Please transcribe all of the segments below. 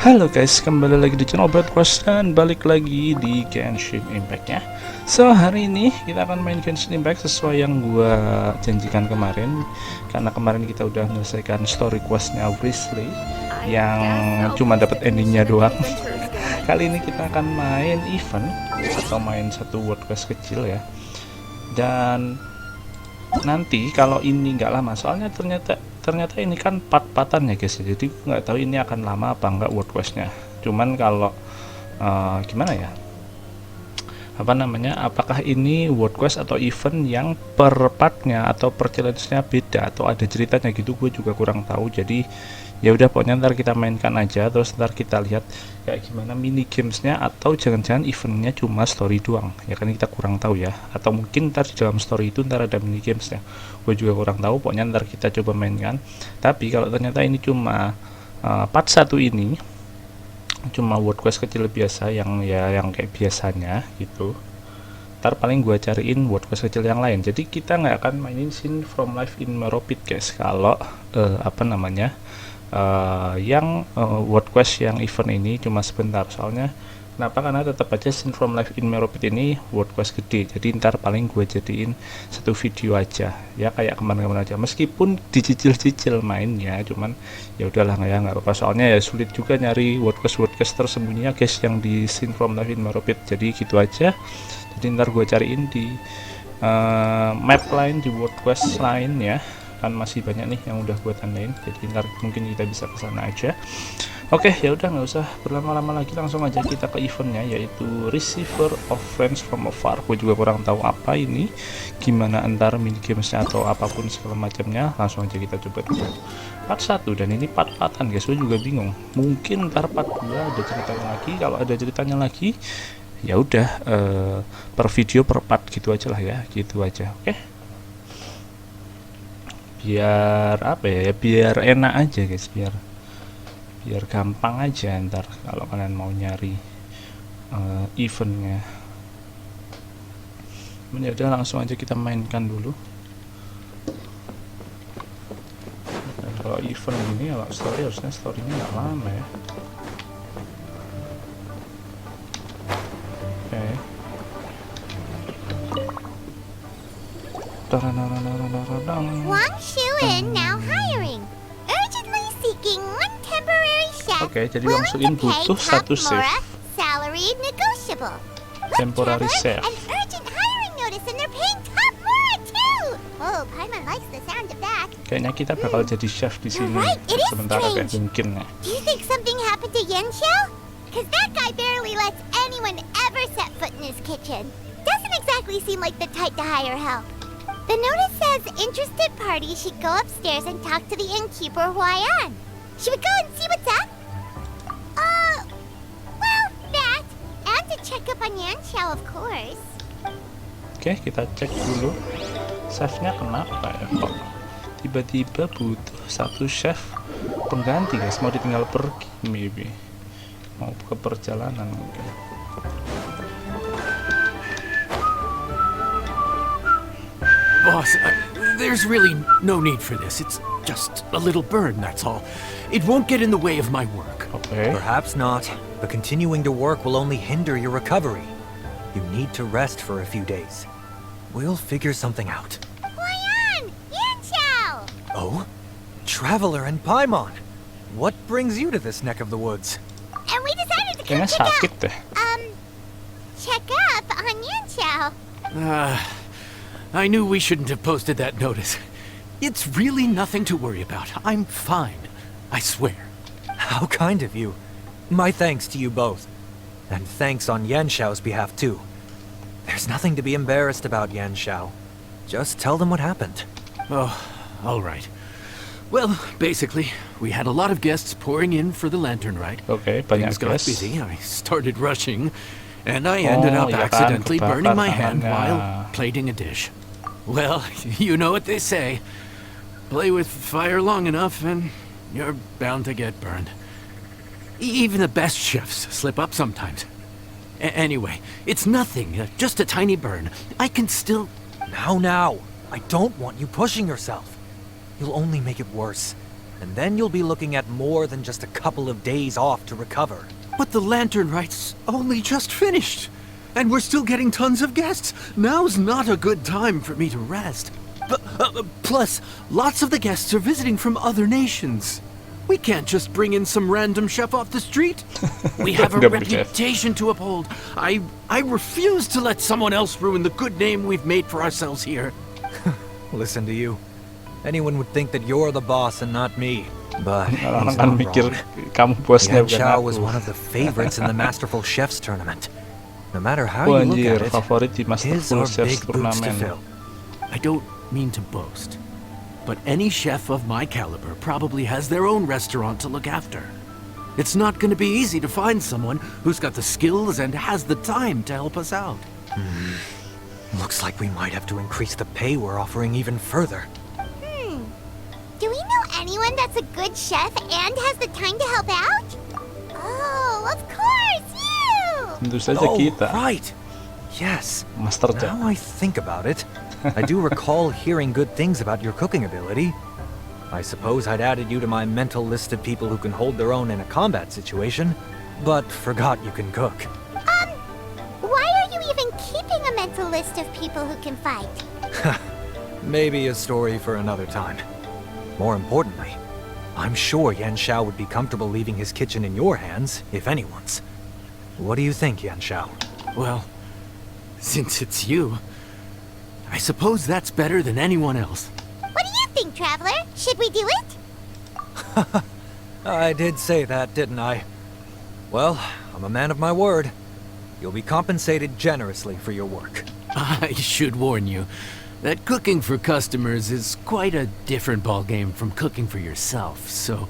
Halo guys, kembali lagi di channel BadRush dan balik lagi di Genshin Impact ya. So hari ini kita akan main Genshin Impact sesuai yang gua janjikan kemarin. Karena kemarin kita udah menyelesaikan story questnya Wesley yang cuma dapat endingnya doang. Kali ini kita akan main event atau main satu world quest kecil ya. Dan nanti kalau ini nggak lama, soalnya ternyata ini kan part-partan ya guys, jadi nggak tahu ini akan lama apa enggak world questnya. Cuman kalau gimana ya, apakah ini world quest atau event yang per partnya atau per challenge-nya beda atau ada ceritanya gitu, gue juga kurang tahu. Jadi ya udah, pokoknya ntar kita mainkan aja, terus ntar kita lihat kayak gimana mini gamesnya, atau jangan-jangan eventnya cuma story doang ya kan, kita kurang tahu ya. Atau mungkin ntar di dalam story itu ntar ada mini gamesnya, gue juga kurang tahu. Pokoknya ntar kita coba mainkan. Tapi kalau ternyata ini cuma part 1, ini cuma world quest kecil biasa yang kayak biasanya gitu, ntar paling gue cariin world quest kecil yang lain. Jadi kita nggak akan mainin scene from life in Meropit guys, kalau yang world quest yang event ini cuma sebentar. Soalnya kenapa? Karena tetap aja scene from life in Meropit ini world quest gede, jadi ntar paling gue jadiin satu video aja ya, kayak kemarin-kemarin aja, meskipun dicicil-cicil mainnya. Cuman ya udahlah, nggak apa-apa, soalnya ya sulit juga nyari world quest tersembunyinya guys yang di scene from life in Meropit. Jadi gitu aja, jadi ntar gue cariin di map lain, di world quest lain ya, kan masih banyak nih yang udah gue tandain. Jadi ntar mungkin kita bisa kesana aja. Oke, ya udah, nggak usah berlama-lama lagi, langsung aja kita ke eventnya, yaitu Receiver of Friends from Afar. Gue juga kurang tahu apa ini, gimana antar mini gamesnya atau apapun segala macamnya. Langsung aja kita coba dulu part 1, dan ini part-partan guys, gue juga bingung. Mungkin ntar part 2 ada ceritanya lagi. Kalau ada ceritanya lagi ya udah, per video per part gitu aja lah ya, gitu aja. Oke, biar apa ya, biar enak aja guys, biar gampang aja ntar kalau kalian mau nyari eventnya. Ya udah, langsung aja kita mainkan dulu. Dan kalau event ini, kalau story harusnya storynya nggak lama ya. Oke, jadi langsungin butuh satu save. Temporary save. Kayaknya kita bakal jadi chef di sini sementara kayak mungkin ya. Do you think something happened to Yenshou? Because that guy barely lets anyone ever set foot in his kitchen. Doesn't exactly seem like the type to hire help. The notice says interested parties should go upstairs and talk to the innkeeper Huayan. Should we go and see what's up? Well, that. And to check up on Yenshou, of course. Oke, kita cek dulu. Chefnya kenapa ya kok tiba-tiba butuh satu chef pengganti guys? Mau ditinggal pergi maybe, mau ke perjalanan mungkin. Boss, there's really no need for this. It's just a little burn, that's all. It won't get in the way of my work. Okay. Perhaps not, but continuing to work will only hinder your recovery. You need to rest for a few days. We'll figure something out. Huayan! Yenshou! Oh? Traveler and Paimon! What brings you to this neck of the woods? And we decided to come Kayaknya sakit deh. check up on Yenshou. I knew we shouldn't have posted that notice. It's really nothing to worry about. I'm fine. I swear. How kind of you. My thanks to you both. And thanks on Yenshou's behalf too. There's nothing to be embarrassed about, Yenshou. Just tell them what happened. Oh, all right. Well, basically, we had a lot of guests pouring in for the lantern ride. Okay, banyak Things got guys. busy. I started rushing, and I ended up ya kan, accidentally burning my kebakar hand tangannya. while plating a dish. Well, you know what they say. Play with fire long enough, and you're bound to get burned. Even the best chefs slip up sometimes. Anyway, it's nothing, just a tiny burn. I can still... Now, I don't want you pushing yourself. You'll only make it worse. And then you'll be looking at more than just a couple of days off to recover. But the lantern right's only just finished. And we're still getting tons of guests. Now's not a good time for me to rest. Plus, lots of the guests are visiting from other nations. We can't just bring in some random chef off the street. We have a Double chef. reputation to uphold. I refuse to let someone else ruin the good name we've made for ourselves here. Listen to you. Anyone would think that you're the boss and not me. But Orang he's kan not mikir wrong. kamu bosnya Yan bukan Xiao was aku. one of the favorites in the Masterful Chefs tournament. No matter how Oh you look anjir, at it, favorit di his Masterful are Chefs big boots to turnamen. fill. I don't mean to boast, but any chef of my caliber probably has their own restaurant to look after. It's not going to be easy to find someone who's got the skills and has the time to help us out. Looks like we might have to increase the pay we're offering even further. Do we know anyone that's a good chef and has the time to help out? Oh, of course, you! Tentu saja Oh, kita, right. Yes. Master Chef. Now I think about it, I do recall hearing good things about your cooking ability. I suppose I'd added you to my mental list of people who can hold their own in a combat situation, but forgot you can cook. Why are you even keeping a mental list of people who can fight? Maybe a story for another time. More importantly, I'm sure Yan Xiao would be comfortable leaving his kitchen in your hands, if anyone's. What do you think, Yan Xiao? Well, since it's you, I suppose that's better than anyone else. What do you think, Traveler? Should we do it? I did say that, didn't I? Well, I'm a man of my word. You'll be compensated generously for your work. I should warn you that cooking for customers is quite a different ballgame from cooking for yourself, so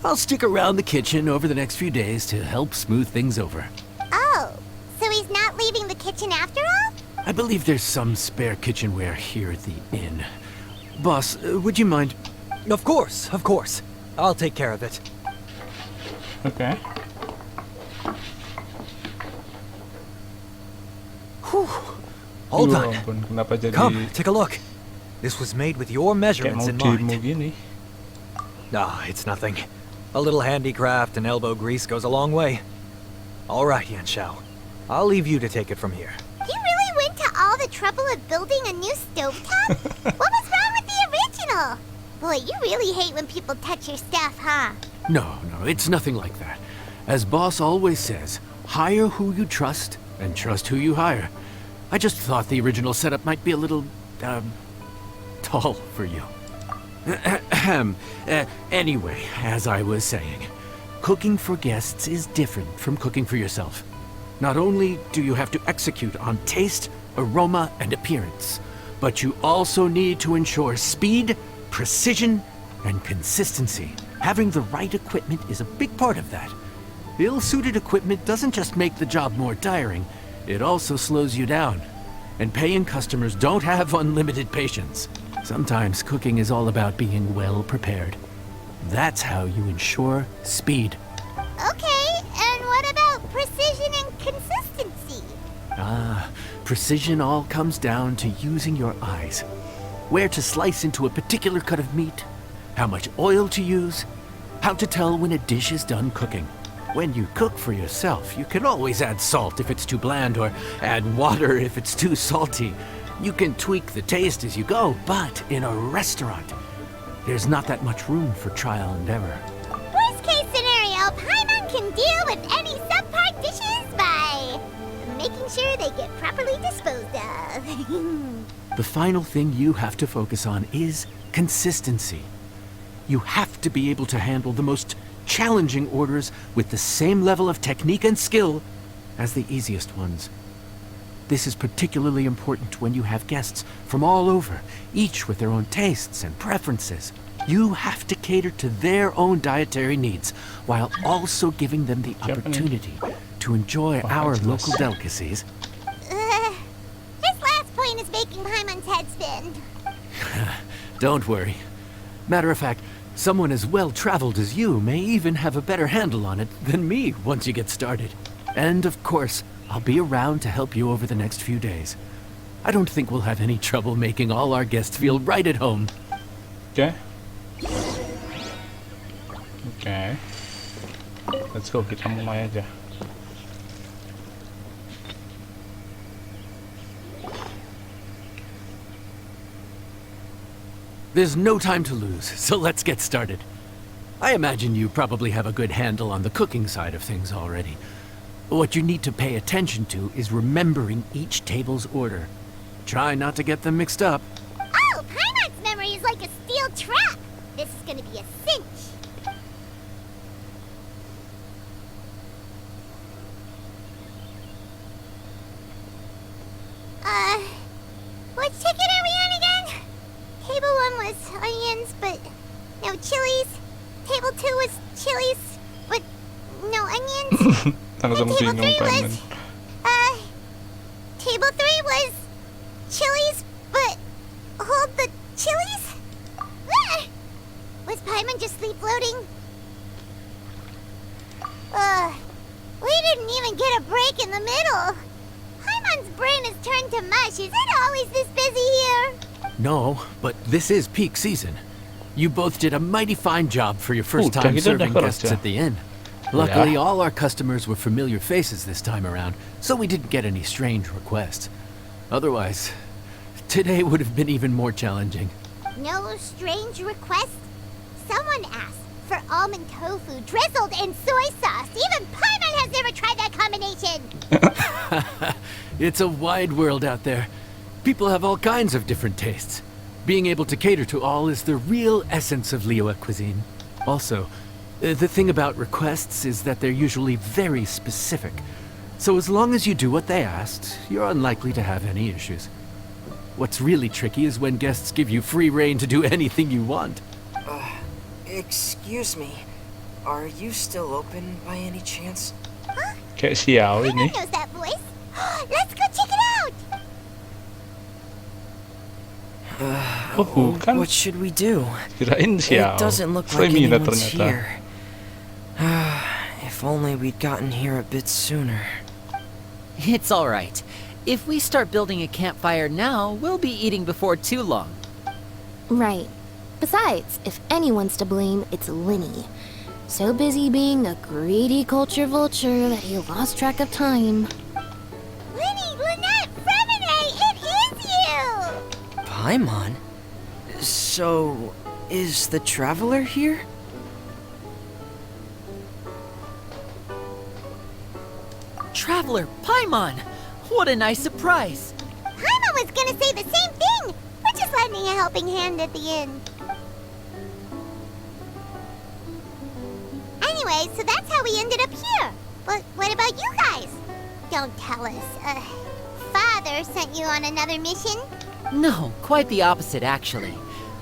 I'll stick around the kitchen over the next few days to help smooth things over. Oh, so he's not leaving the kitchen after all? I believe there's some spare kitchenware here at the inn. Boss, would you mind? Of course, of course. I'll take care of it. Oke. All Ya done. ampun, kenapa jadi Come, take a look. This was made with your kayak measurements mau in demo mind. gini? Ah, it's nothing. A little handicraft and elbow grease goes a long way. All right, Yan Xiao. I'll leave you to take it from here. You really went to all the trouble of building a new stovetop? What was wrong with the original? Boy, you really hate when people touch your stuff, huh? No, it's nothing like that. As Boss always says, hire who you trust and trust who you hire. I just thought the original setup might be a little, tall for you. Anyway, as I was saying, cooking for guests is different from cooking for yourself. Not only do you have to execute on taste, aroma, and appearance, but you also need to ensure speed, precision, and consistency. Having the right equipment is a big part of that. Ill-suited equipment doesn't just make the job more tiring, it also slows you down. And paying customers don't have unlimited patience. Sometimes cooking is all about being well prepared. That's how you ensure speed. Okay, and what about precision and consistency? Precision all comes down to using your eyes. Where to slice into a particular cut of meat, how much oil to use, how to tell when a dish is done cooking. When you cook for yourself, you can always add salt if it's too bland or add water if it's too salty. You can tweak the taste as you go, but in a restaurant, there's not that much room for trial and error. Worst case scenario, Paimon can deal with any subpar dishes by making sure they get properly disposed of. The final thing you have to focus on is consistency. You have to be able to handle the most challenging orders with the same level of technique and skill as the easiest ones. This is particularly important when you have guests from all over, each with their own tastes and preferences. You have to cater to their own dietary needs while also giving them the opportunity to enjoy our local delicacies. This last point is making Paimon's head spin. Don't worry. Matter of fact, someone as well-traveled as you may even have a better handle on it than me once you get started. And of course, I'll be around to help you over the next few days. I don't think we'll have any trouble making all our guests feel right at home. Oke. Oke. Let's go, kita mulai aja. There's no time to lose, so let's get started. I imagine you probably have a good handle on the cooking side of things already. What you need to pay attention to is remembering each table's order. Try not to get them mixed up. Oh, Paimon's memory is like a steel trap. This is gonna be a cinch. Which ticket are we on again? Table 1 was onions, but no chilies. Table 2 was chilies, but no onions. Langsung And table bingung 3 Paiman. was, table 3 was chilies, but hold the chilies? Was Paimon just sleep floating? We didn't even get a break in the middle. Paimon's brain has turned to mush. Is it always this busy here? No, but this is peak season. You both did a mighty fine job for your first Udah time gitu serving udah guests kerja. at the inn. Luckily, all our customers were familiar faces this time around, so we didn't get any strange requests. Otherwise, today would have been even more challenging. No strange request? Someone asked for almond tofu drizzled in soy sauce. Even Paimon has never tried that combination. It's a wide world out there. People have all kinds of different tastes. Being able to cater to all is the real essence of Liyue cuisine. Also, the thing about requests is that they're usually very specific. So as long as you do what they asked, you're unlikely to have any issues. What's really tricky is when guests give you free rein to do anything you want. Excuse me. Are you still open by any chance? Kayak Xiao ini. Paimon knows that voice. Let's go check it out. Oh, bukan. What should we do? Kirain Xiao. It doesn't look like Femina anyone's ternyata. here. If only we'd gotten here a bit sooner. It's all right. If we start building a campfire now, we'll be eating before too long. Right. Besides, if anyone's to blame, it's Linny. So busy being a greedy culture vulture that he lost track of time. Linny, Lynette, Fremine, it is you! Paimon? So, is the traveler here? Traveler, Paimon! What a nice surprise! Paimon was gonna say the same thing. We're just lending a helping hand at the end. Anyway, so that's how we ended up here. But what about you guys? Don't tell us. Father sent you on another mission? No, quite the opposite, actually.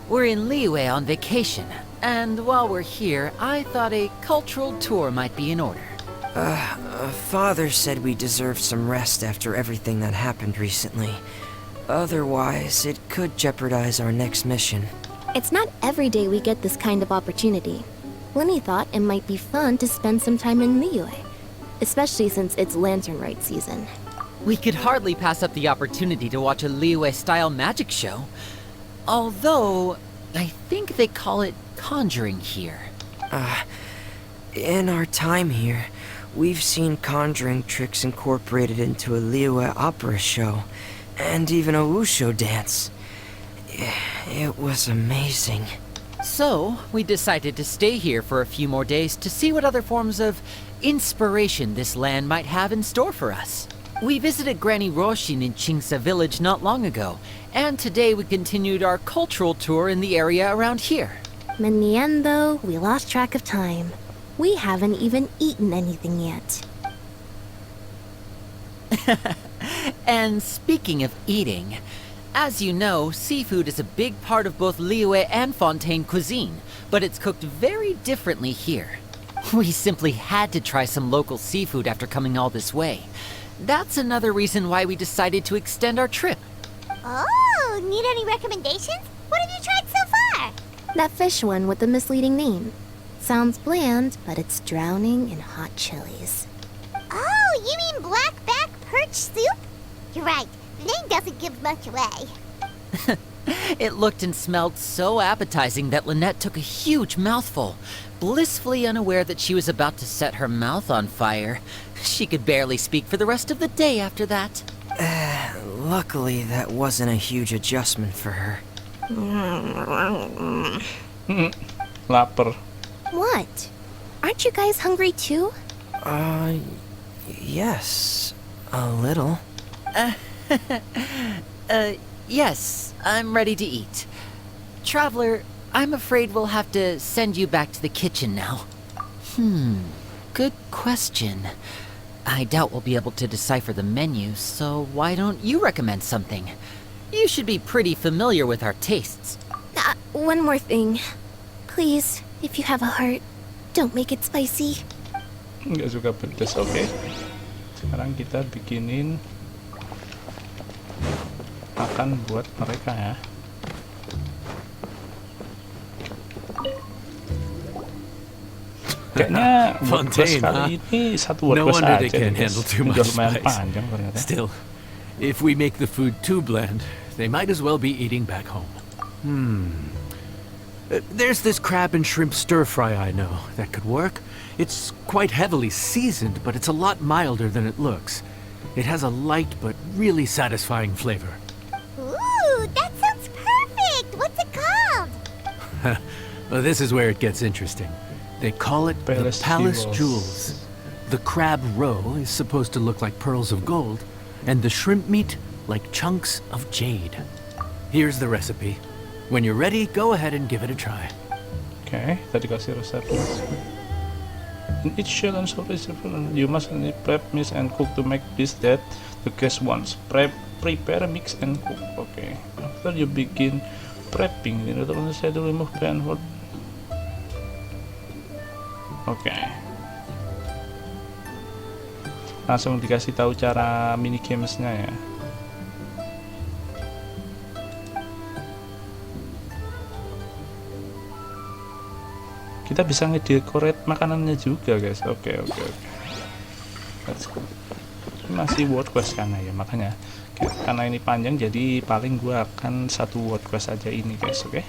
We're in Liyue on vacation, and while we're here, I thought a cultural tour might be in order. Father said we deserve some rest after everything that happened recently. Otherwise, it could jeopardize our next mission. It's not every day we get this kind of opportunity. Linny thought it might be fun to spend some time in Liyue, especially since it's Lantern Rite season. We could hardly pass up the opportunity to watch a Liyue-style magic show. Although, I think they call it conjuring here. In our time here, we've seen conjuring tricks incorporated into a Liyue opera show, and even a wushu dance. It was amazing. So, we decided to stay here for a few more days to see what other forms of inspiration this land might have in store for us. We visited Granny Roshin in Chingsa village not long ago, and today we continued our cultural tour in the area around here. In the end, though, we lost track of time. We haven't even eaten anything yet. And speaking of eating, as you know, seafood is a big part of both Liyue and Fontaine cuisine, but it's cooked very differently here. We simply had to try some local seafood after coming all this way. That's another reason why we decided to extend our trip. Oh, need any recommendations? What have you tried so far? That fish one with the misleading name. Sounds bland, but it's drowning in hot chilies. Oh, you mean blackback perch soup? You're right. The name doesn't give much away. It looked and smelled so appetizing that Lynette took a huge mouthful, blissfully unaware that she was about to set her mouth on fire. She could barely speak for the rest of the day after that. Luckily, that wasn't a huge adjustment for her. Lapar. What? Aren't you guys hungry too? Yes. A little. Yes, I'm ready to eat. Traveler, I'm afraid we'll have to send you back to the kitchen now. Good question. I doubt we'll be able to decipher the menu, so why don't you recommend something? You should be pretty familiar with our tastes. One more thing. Please, if you have a heart, don't make it spicy. Nggak suka pedas, oke. Sekarang kita bikinin makan buat mereka ya. Kayaknya word quest Fontaine, kali ini satu word No quest wonder they aja can't nih, guys. handle too Udah much lumayan spice. panjang ternyata. Still, if we make the food too bland, they might as well be eating back home. There's this crab and shrimp stir fry I know that could work. It's quite heavily seasoned, but it's a lot milder than it looks. It has a light but really satisfying flavor. Ooh, that sounds perfect! What's it called? Well, this is where it gets interesting. They call it Palace the Palace Jewels. Jewels. The crab roe is supposed to look like pearls of gold, and the shrimp meat like chunks of jade. Here's the recipe. When you're ready, go ahead and give it a try. Oke, tadi kasih resepnya. In each shell and soul is different. You must prep, mix, and cook to make dish that the guest wants. Prepare, mix, and cook. Oke. After you begin prepping, you need to remove pan hot. Oke. Langsung dikasih tahu cara mini gamesnya ya. Kita bisa ngedecorate makanannya juga guys. Oke. Let's go. Ini masih word quest karena ya, makanya karena ini panjang jadi paling gua akan satu word quest aja ini guys. Oke.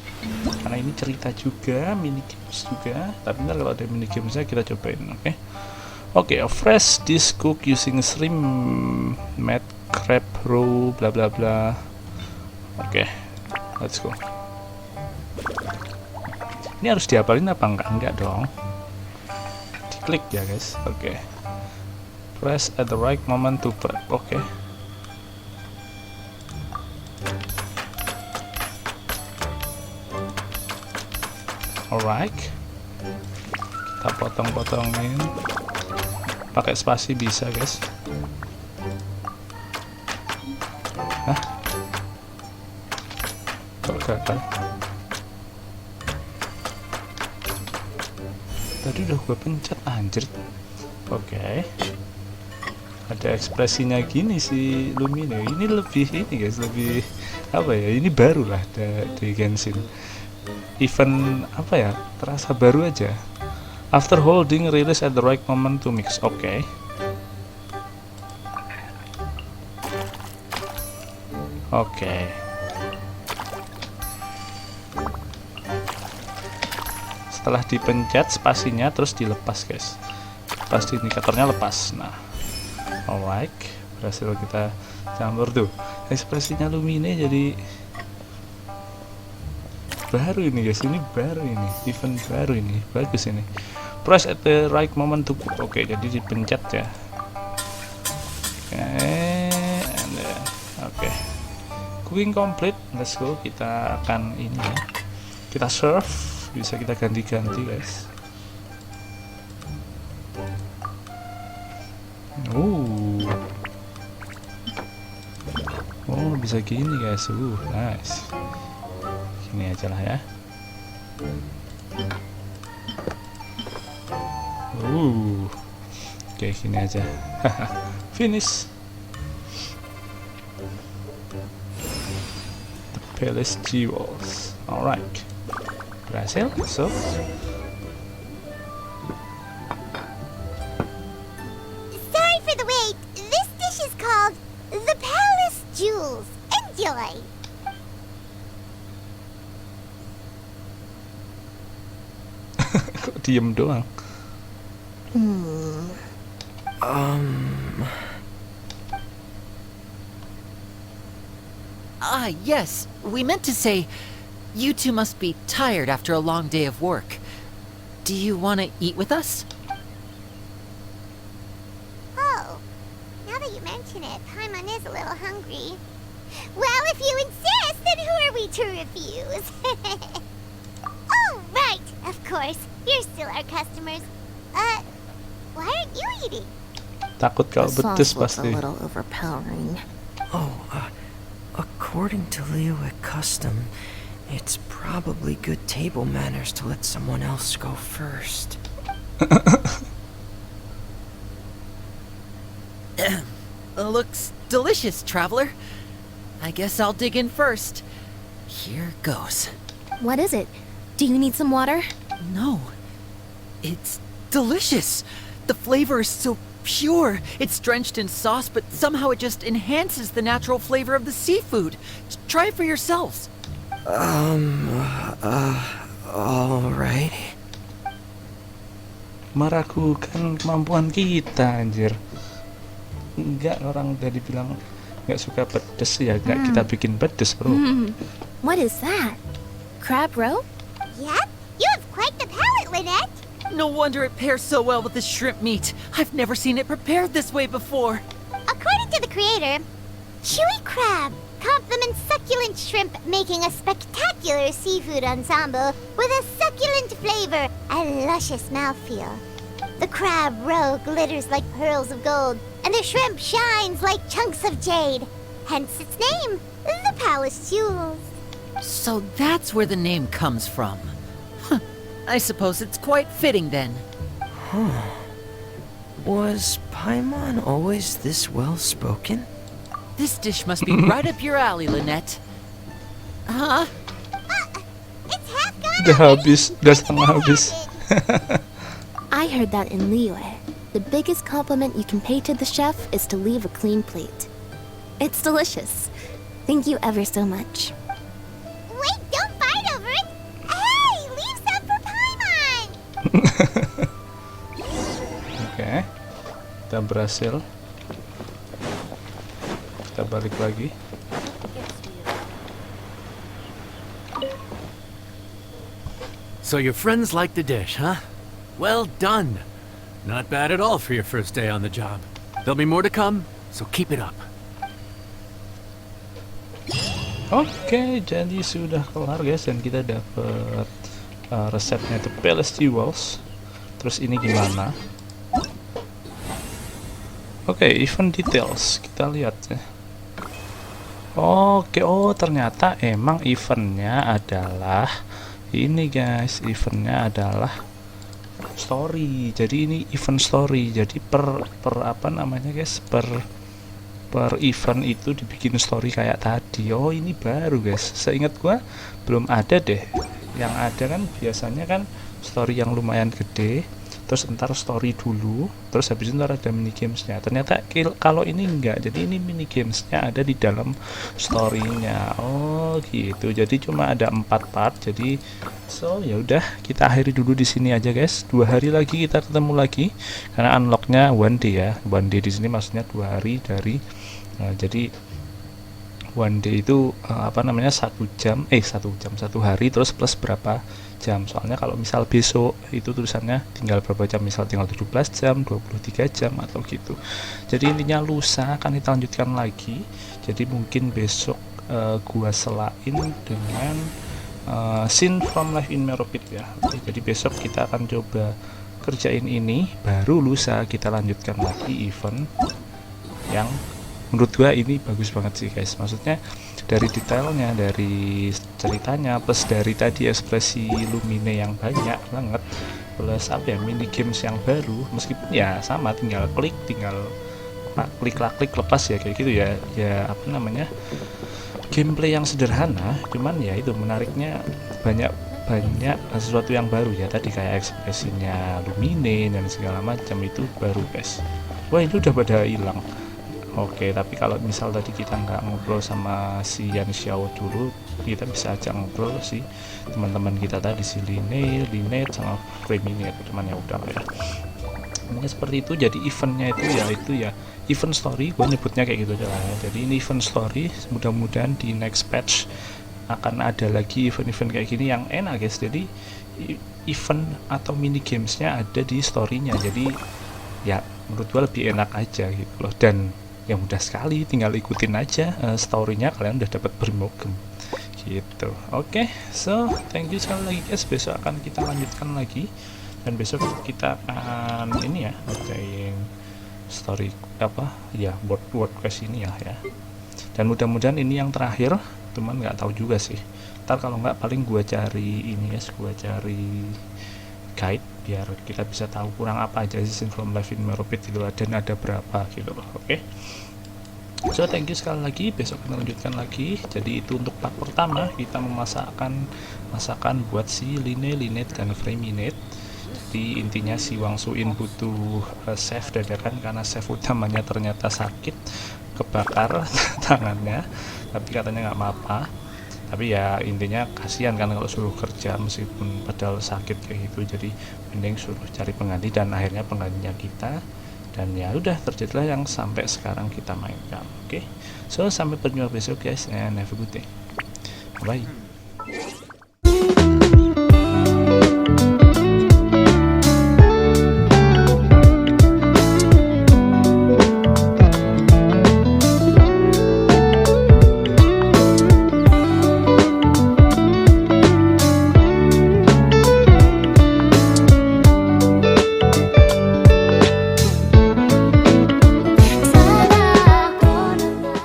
Karena ini cerita juga, mini games juga, tapi ntar kalau ada mini gamesnya kita cobain. Oke, a fresh dish cook using shrimp, mad crab roe, bla bla bla. Oke, let's go. Ini harus dihafalin apa enggak? Enggak dong. Diklik ya guys. Oke. Press at the right moment to prep. Oke. Alright. Kita potong-potongin. Pakai spasi bisa guys. Hah? Kok gagal? Tadi udah gue pencet anjir. Oke. Ada ekspresinya gini si Lumine. Ini lebih ini guys, lebih apa ya? Ini baru lah di Genshin. Event apa ya? Terasa baru aja. After holding, release at the right moment to mix. Oke. Setelah dipencet spasinya terus dilepas guys, pasti indikatornya lepas. Nah, alright, berhasil kita campur tuh. Ekspresinya Lumine jadi baru ini guys, ini baru ini, event baru ini, bagus ini. Press at the right moment to cook. Oke, jadi dipencet ya. Oke, cooking complete. Let's go. Kita akan ini ya, kita serve. Bisa kita ganti-ganti guys. Oh bisa gini guys. Nice. Gini aja lah ya. Oke, gini aja. Finish. The Palace Jewels. Alright. Berhasil, so Sorry for the wait. This dish is called the Palace Jewels. Enjoy. Kok diem doang? Ah, yes. We meant to say, you two must be tired after a long day of work. Do you want to eat with us? Oh, now that you mention it, Paimon is a little hungry. Well, if you insist, then who are we to refuse? Oh, right, of course. You're still our customers. Why aren't you eating? Takut kau The betes sauce looks a pasti. little overpowering. According to Liyue custom, it's probably good table manners to let someone else go first. Looks delicious, traveler. I guess I'll dig in first. Here goes. What is it? Do you need some water? No. It's delicious. The flavor is so pure. It's drenched in sauce, but somehow it just enhances the natural flavor of the seafood. Try it for yourselves. Alright. Meragukan kemampuan kita, anjir. Enggak, orang udah dibilang nggak suka pedes ya, nggak kita bikin pedes, bro. What is that? Crab roe? Yep, you have quite the palate, Lynette. No wonder it pairs so well with the shrimp meat. I've never seen it prepared this way before. According to the creator, chewy crab complements succulent shrimp, making a spectacular seafood ensemble with a succulent flavor and luscious mouthfeel. The crab roe glitters like pearls of gold, and the shrimp shines like chunks of jade. Hence its name, the Palace Jewels. So that's where the name comes from. Huh. I suppose it's quite fitting then. Was Paimon always this well-spoken? This dish must be right up your alley, Lynette. Huh? It's half gone. Udah habis, udah setengah habis. I heard that in Liyue. The biggest compliment you can pay to the chef is to leave a clean plate. It's delicious. Thank you ever so much. Wait, don't fight over it. Hey, leave some for Paimon. Oke, kita berhasil. Kita balik lagi. So your friends like the dish, huh? Well done. Not bad at all for your first day on the job. There'll be more to come, so keep it up. Oke, jadi sudah kelar guys, dan kita dapat resepnya The Palace Jewels. Terus ini gimana? Oke, event details kita lihat ya. Oke, oh ternyata emang eventnya adalah ini guys, eventnya adalah story. Jadi ini event story. Jadi per apa namanya guys, per event itu dibikin story kayak tadi. Oh ini baru guys, seingat gua belum ada deh. Yang ada kan biasanya kan story yang lumayan gede, terus ntar story dulu, terus habis itu ntar ada mini gamesnya. Ternyata kalau ini enggak, jadi ini mini gamesnya ada di dalam storynya. Oh gitu, jadi cuma ada 4 part. Jadi so ya udah, kita akhiri dulu di sini aja guys. 2 hari lagi kita ketemu lagi, karena unlocknya 1 day ya. 1 day di sini maksudnya 2 hari dari jadi 1 day itu apa namanya 1 jam 1 hari terus plus berapa jam. Soalnya kalau misal besok itu tulisannya tinggal berapa jam, misal tinggal 17 jam, 23 jam atau gitu. Jadi intinya lusa akan kita lanjutkan lagi. Jadi mungkin besok gua selain dengan scene from life in Meropit ya. Jadi besok kita akan coba kerjain ini, baru lusa kita lanjutkan lagi event yang menurut gua ini bagus banget sih guys. Maksudnya dari detailnya, dari ceritanya, plus dari tadi ekspresi Lumine yang banyak banget, plus apa ya, mini games yang baru, meskipun ya sama, tinggal klik lepas ya kayak gitu ya. Ya apa namanya, gameplay yang sederhana, cuman ya itu menariknya banyak sesuatu yang baru ya. Tadi kayak ekspresinya Lumine dan segala macam itu baru guys. Wah ini udah pada hilang. Oke, tapi kalau misal tadi kita nggak ngobrol sama si Yan Xiao dulu, kita bisa aja ngobrol si teman-teman kita tadi, si Linet sama Freminet. Cuman ya udah lah ya. Mungkin seperti itu. Jadi eventnya itu ya event story, gue nyebutnya kayak gitu aja lah ya. Jadi ini event story. Mudah-mudahan di next patch akan ada lagi event-event kayak gini yang enak guys. Jadi event atau mini gamesnya ada di storynya. Jadi ya menurut gue lebih enak aja gitu loh, dan ya mudah sekali, tinggal ikutin aja storynya, kalian udah dapat bermogem gitu. Oke, so thank you sekali lagi guys. Besok akan kita lanjutkan lagi, dan besok kita akan ini ya, ngerjain story apa ya, word quest ini ya. Dan mudah-mudahan ini yang terakhir, cuman nggak tahu juga sih, ntar kalau nggak paling gua cari ini guys, gua cari guide biar kita bisa tahu kurang apa aja sih From Life in Meropit gitu, dan ada berapa gitu loh. Oke. So thank you sekali lagi, besok kita lanjutkan lagi. Jadi itu untuk part pertama, kita memasakkan masakan buat si Linet dan Freminet. Jadi intinya si Wang Suin butuh chef dadakan karena chef utamanya ternyata sakit, kebakar tangannya, tapi katanya nggak apa-apa. Tapi ya intinya kasihan kan kalau suruh kerja meskipun padahal sakit kayak gitu. Jadi mending suruh cari pengganti, dan akhirnya penggantinya kita. Dan ya udah terjadilah yang sampai sekarang kita mainkan. Oke, so sampai berjumpa besok guys, and have a good day. Bye.